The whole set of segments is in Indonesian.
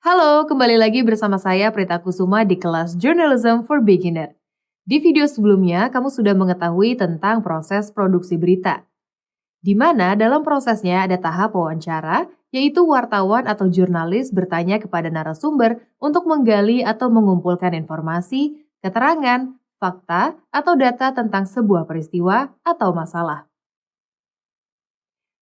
Halo, kembali lagi bersama saya Prita Kusuma di kelas Journalism for Beginner. Di video sebelumnya, kamu sudah mengetahui tentang proses produksi berita, di mana dalam prosesnya ada tahap wawancara, yaitu wartawan atau jurnalis bertanya kepada narasumber untuk menggali atau mengumpulkan informasi, keterangan, fakta, atau data tentang sebuah peristiwa atau masalah.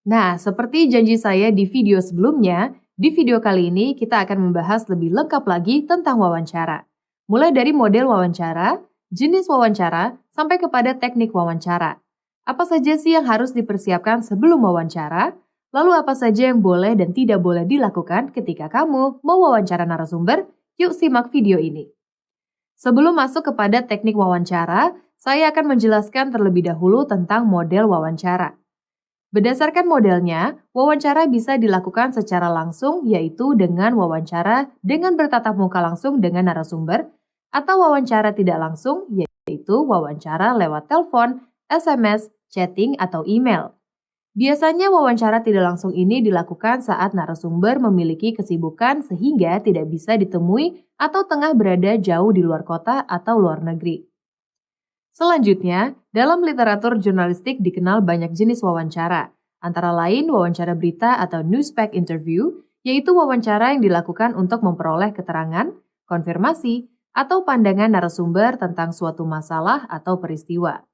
Nah, seperti janji saya di video sebelumnya, di video kali ini kita akan membahas lebih lengkap lagi tentang wawancara. Mulai dari model wawancara, jenis wawancara, sampai kepada teknik wawancara. Apa saja sih yang harus dipersiapkan sebelum wawancara? Lalu apa saja yang boleh dan tidak boleh dilakukan ketika kamu mau wawancara narasumber? Yuk simak video ini. Sebelum masuk kepada teknik wawancara, saya akan menjelaskan terlebih dahulu tentang model wawancara. Berdasarkan modelnya, wawancara bisa dilakukan secara langsung, yaitu dengan wawancara dengan bertatap muka langsung dengan narasumber, atau wawancara tidak langsung, yaitu wawancara lewat telepon, SMS, chatting, atau email. Biasanya wawancara tidak langsung ini dilakukan saat narasumber memiliki kesibukan sehingga tidak bisa ditemui atau tengah berada jauh di luar kota atau luar negeri. Selanjutnya, dalam literatur jurnalistik dikenal banyak jenis wawancara, antara lain wawancara berita atau newspack interview, yaitu wawancara yang dilakukan untuk memperoleh keterangan, konfirmasi, atau pandangan narasumber tentang suatu masalah atau peristiwa.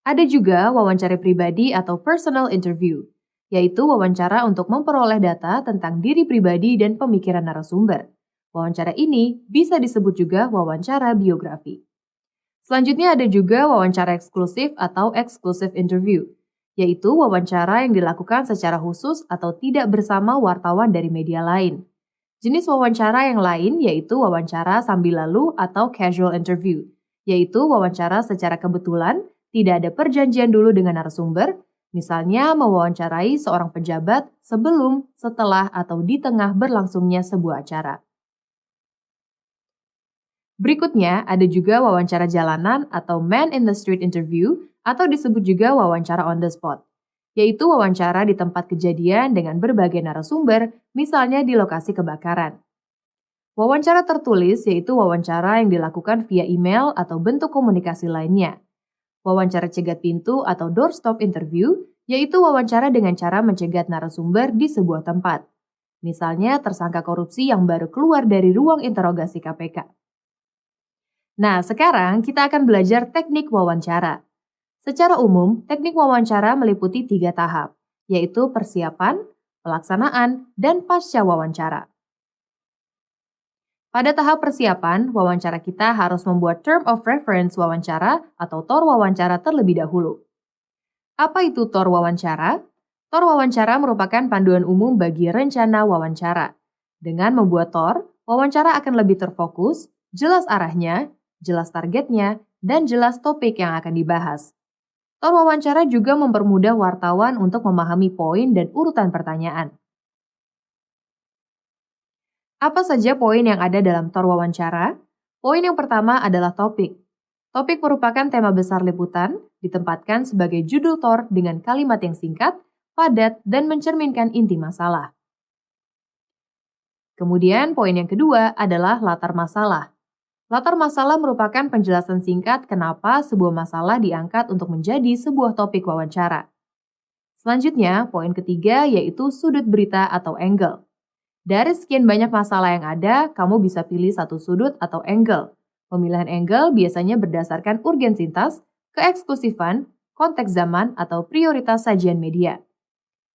Ada juga wawancara pribadi atau personal interview, yaitu wawancara untuk memperoleh data tentang diri pribadi dan pemikiran narasumber. Wawancara ini bisa disebut juga wawancara biografi. Selanjutnya ada juga wawancara eksklusif atau exclusive interview, yaitu wawancara yang dilakukan secara khusus atau tidak bersama wartawan dari media lain. Jenis wawancara yang lain yaitu wawancara sambil lalu atau casual interview, yaitu wawancara secara kebetulan, tidak ada perjanjian dulu dengan narasumber, misalnya mewawancarai seorang pejabat sebelum, setelah, atau di tengah berlangsungnya sebuah acara. Berikutnya, ada juga wawancara jalanan atau man in the street interview atau disebut juga wawancara on the spot, yaitu wawancara di tempat kejadian dengan berbagai narasumber, misalnya di lokasi kebakaran. Wawancara tertulis yaitu wawancara yang dilakukan via email atau bentuk komunikasi lainnya. Wawancara cegat pintu atau doorstop interview yaitu wawancara dengan cara mencegat narasumber di sebuah tempat. Misalnya tersangka korupsi yang baru keluar dari ruang interogasi KPK. Nah, sekarang kita akan belajar teknik wawancara. Secara umum, teknik wawancara meliputi 3 tahap, yaitu persiapan, pelaksanaan, dan pasca wawancara. Pada tahap persiapan, wawancara kita harus membuat Term of Reference wawancara atau TOR wawancara terlebih dahulu. Apa itu TOR wawancara? TOR wawancara merupakan panduan umum bagi rencana wawancara. Dengan membuat TOR, wawancara akan lebih terfokus, jelas arahnya, jelas targetnya, dan jelas topik yang akan dibahas. TOR wawancara juga mempermudah wartawan untuk memahami poin dan urutan pertanyaan. Apa saja poin yang ada dalam TOR wawancara? Poin yang pertama adalah topik. Topik merupakan tema besar liputan, ditempatkan sebagai judul TOR dengan kalimat yang singkat, padat, dan mencerminkan inti masalah. Kemudian poin yang kedua adalah latar masalah. Latar masalah merupakan penjelasan singkat kenapa sebuah masalah diangkat untuk menjadi sebuah topik wawancara. Selanjutnya, poin ketiga yaitu sudut berita atau angle. Dari sekian banyak masalah yang ada, kamu bisa pilih satu sudut atau angle. Pemilihan angle biasanya berdasarkan urgensitas, keeksklusifan, konteks zaman, atau prioritas sajian media.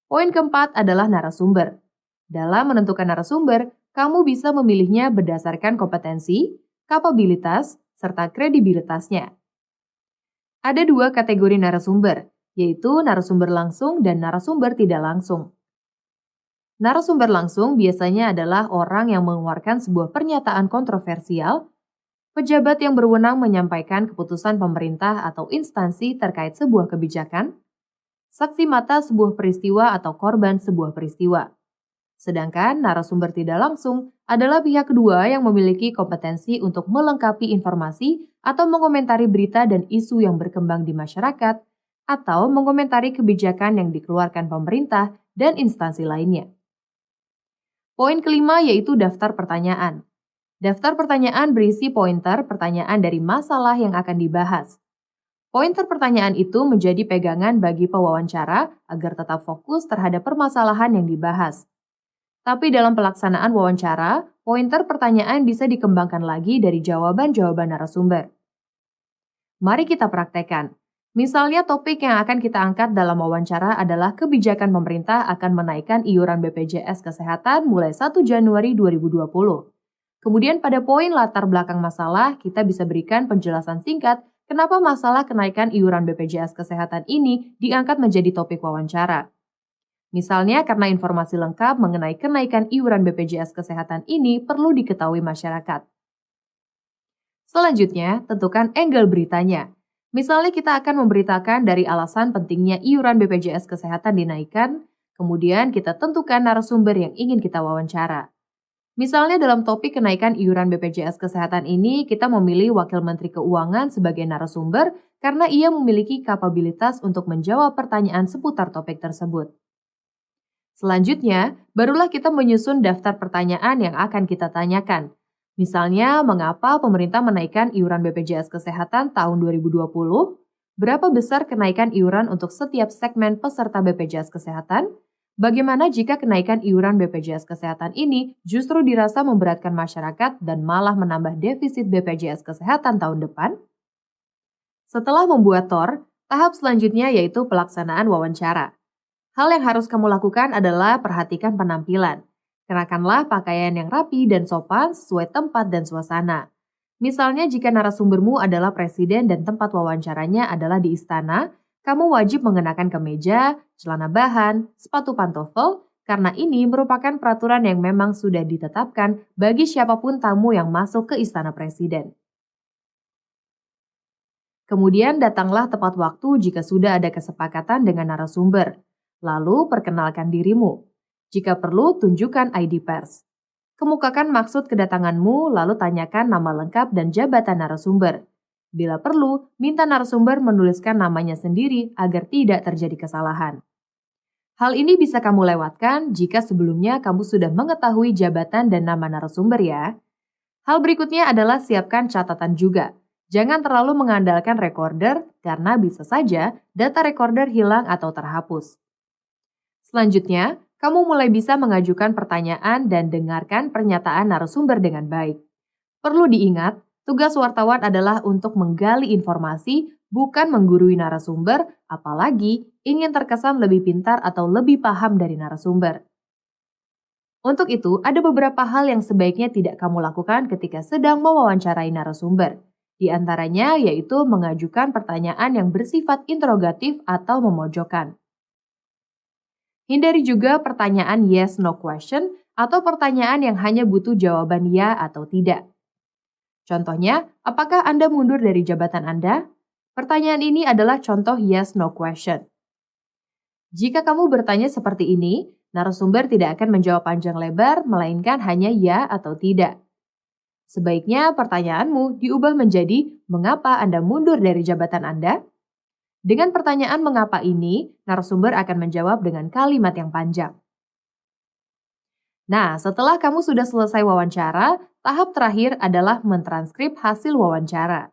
Poin keempat adalah narasumber. Dalam menentukan narasumber, kamu bisa memilihnya berdasarkan kompetensi, kapabilitas, serta kredibilitasnya. Ada 2 kategori narasumber, yaitu narasumber langsung dan narasumber tidak langsung. Narasumber langsung biasanya adalah orang yang mengeluarkan sebuah pernyataan kontroversial, pejabat yang berwenang menyampaikan keputusan pemerintah atau instansi terkait sebuah kebijakan, saksi mata sebuah peristiwa atau korban sebuah peristiwa. Sedangkan narasumber tidak langsung adalah pihak kedua yang memiliki kompetensi untuk melengkapi informasi atau mengomentari berita dan isu yang berkembang di masyarakat, atau mengomentari kebijakan yang dikeluarkan pemerintah dan instansi lainnya. Poin kelima yaitu daftar pertanyaan. Daftar pertanyaan berisi pointer pertanyaan dari masalah yang akan dibahas. Pointer pertanyaan itu menjadi pegangan bagi pewawancara agar tetap fokus terhadap permasalahan yang dibahas. Tapi dalam pelaksanaan wawancara, pointer pertanyaan bisa dikembangkan lagi dari jawaban-jawaban narasumber. Mari kita praktekkan. Misalnya topik yang akan kita angkat dalam wawancara adalah kebijakan pemerintah akan menaikkan iuran BPJS Kesehatan mulai 1 Januari 2020. Kemudian pada poin latar belakang masalah, kita bisa berikan penjelasan singkat kenapa masalah kenaikan iuran BPJS Kesehatan ini diangkat menjadi topik wawancara. Misalnya karena informasi lengkap mengenai kenaikan iuran BPJS Kesehatan ini perlu diketahui masyarakat. Selanjutnya, tentukan angle beritanya. Misalnya kita akan memberitakan dari alasan pentingnya iuran BPJS Kesehatan dinaikkan, kemudian kita tentukan narasumber yang ingin kita wawancara. Misalnya dalam topik kenaikan iuran BPJS Kesehatan ini, kita memilih Wakil Menteri Keuangan sebagai narasumber karena ia memiliki kapabilitas untuk menjawab pertanyaan seputar topik tersebut. Selanjutnya, barulah kita menyusun daftar pertanyaan yang akan kita tanyakan. Misalnya, mengapa pemerintah menaikkan iuran BPJS Kesehatan tahun 2020? Berapa besar kenaikan iuran untuk setiap segmen peserta BPJS Kesehatan? Bagaimana jika kenaikan iuran BPJS Kesehatan ini justru dirasa memberatkan masyarakat dan malah menambah defisit BPJS Kesehatan tahun depan? Setelah membuat TOR, tahap selanjutnya yaitu pelaksanaan wawancara. Hal yang harus kamu lakukan adalah perhatikan penampilan. Kenakanlah pakaian yang rapi dan sopan sesuai tempat dan suasana. Misalnya jika narasumbermu adalah presiden dan tempat wawancaranya adalah di istana, kamu wajib mengenakan kemeja, celana bahan, sepatu pantofel, karena ini merupakan peraturan yang memang sudah ditetapkan bagi siapapun tamu yang masuk ke istana presiden. Kemudian datanglah tepat waktu jika sudah ada kesepakatan dengan narasumber. Lalu perkenalkan dirimu. Jika perlu, tunjukkan ID pers. Kemukakan maksud kedatanganmu, lalu tanyakan nama lengkap dan jabatan narasumber. Bila perlu, minta narasumber menuliskan namanya sendiri agar tidak terjadi kesalahan. Hal ini bisa kamu lewatkan jika sebelumnya kamu sudah mengetahui jabatan dan nama narasumber ya. Hal berikutnya adalah siapkan catatan juga. Jangan terlalu mengandalkan recorder karena bisa saja data recorder hilang atau terhapus. Selanjutnya, kamu mulai bisa mengajukan pertanyaan dan dengarkan pernyataan narasumber dengan baik. Perlu diingat, tugas wartawan adalah untuk menggali informasi, bukan menggurui narasumber, apalagi ingin terkesan lebih pintar atau lebih paham dari narasumber. Untuk itu, ada beberapa hal yang sebaiknya tidak kamu lakukan ketika sedang mewawancarai narasumber. Di antaranya yaitu mengajukan pertanyaan yang bersifat interrogatif atau memojokkan. Hindari juga pertanyaan yes-no question atau pertanyaan yang hanya butuh jawaban ya atau tidak. Contohnya, apakah Anda mundur dari jabatan Anda? Pertanyaan ini adalah contoh yes-no question. Jika kamu bertanya seperti ini, narasumber tidak akan menjawab panjang lebar, melainkan hanya ya atau tidak. Sebaiknya pertanyaanmu diubah menjadi, mengapa Anda mundur dari jabatan Anda? Dengan pertanyaan mengapa ini, narasumber akan menjawab dengan kalimat yang panjang. Nah, setelah kamu sudah selesai wawancara, tahap terakhir adalah mentranskrip hasil wawancara.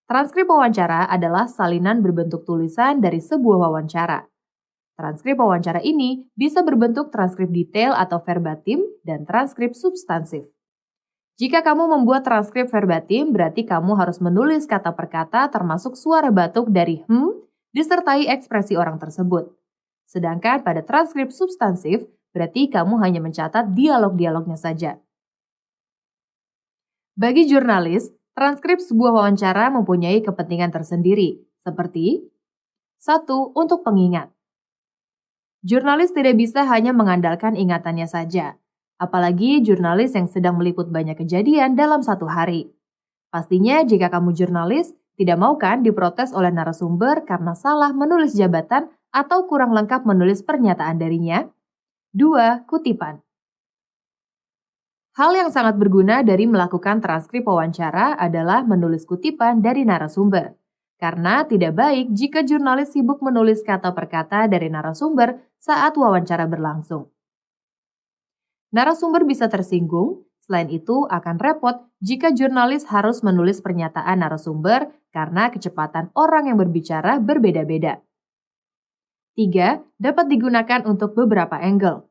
Transkrip wawancara adalah salinan berbentuk tulisan dari sebuah wawancara. Transkrip wawancara ini bisa berbentuk transkrip detail atau verbatim dan transkrip substansif. Jika kamu membuat transkrip verbatim, berarti kamu harus menulis kata per kata termasuk suara batuk dari disertai ekspresi orang tersebut. Sedangkan pada transkrip substansif, berarti kamu hanya mencatat dialog-dialognya saja. Bagi jurnalis, transkrip sebuah wawancara mempunyai kepentingan tersendiri, seperti 1. Untuk pengingat. Jurnalis tidak bisa hanya mengandalkan ingatannya saja. Apalagi jurnalis yang sedang meliput banyak kejadian dalam satu hari. Pastinya jika kamu jurnalis, tidak mau kan diprotes oleh narasumber karena salah menulis jabatan atau kurang lengkap menulis pernyataan darinya? 2. Kutipan. Hal yang sangat berguna dari melakukan transkrip wawancara adalah menulis kutipan dari narasumber. Karena tidak baik jika jurnalis sibuk menulis kata per kata dari narasumber saat wawancara berlangsung. Narasumber bisa tersinggung, selain itu akan repot jika jurnalis harus menulis pernyataan narasumber karena kecepatan orang yang berbicara berbeda-beda. 3. Dapat digunakan untuk beberapa angle.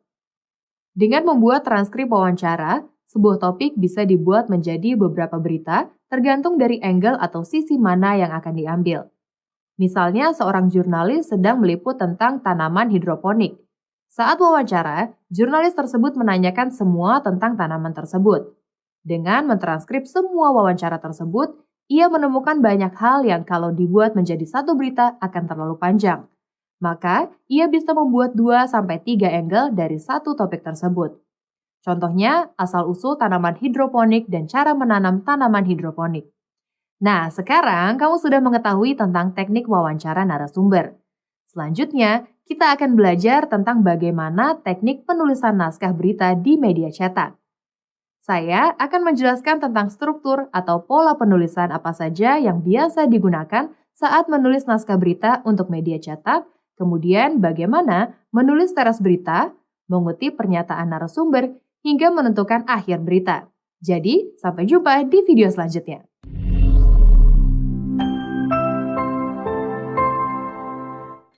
Dengan membuat transkrip wawancara, sebuah topik bisa dibuat menjadi beberapa berita tergantung dari angle atau sisi mana yang akan diambil. Misalnya seorang jurnalis sedang meliput tentang tanaman hidroponik. Saat wawancara, jurnalis tersebut menanyakan semua tentang tanaman tersebut. Dengan mentranskrip semua wawancara tersebut, ia menemukan banyak hal yang kalau dibuat menjadi satu berita akan terlalu panjang. Maka, ia bisa membuat 2-3 angle dari satu topik tersebut. Contohnya, asal-usul tanaman hidroponik dan cara menanam tanaman hidroponik. Nah, sekarang kamu sudah mengetahui tentang teknik wawancara narasumber. Selanjutnya, kita akan belajar tentang bagaimana teknik penulisan naskah berita di media cetak. Saya akan menjelaskan tentang struktur atau pola penulisan apa saja yang biasa digunakan saat menulis naskah berita untuk media cetak, kemudian bagaimana menulis teras berita, mengutip pernyataan narasumber, hingga menentukan akhir berita. Jadi, sampai jumpa di video selanjutnya.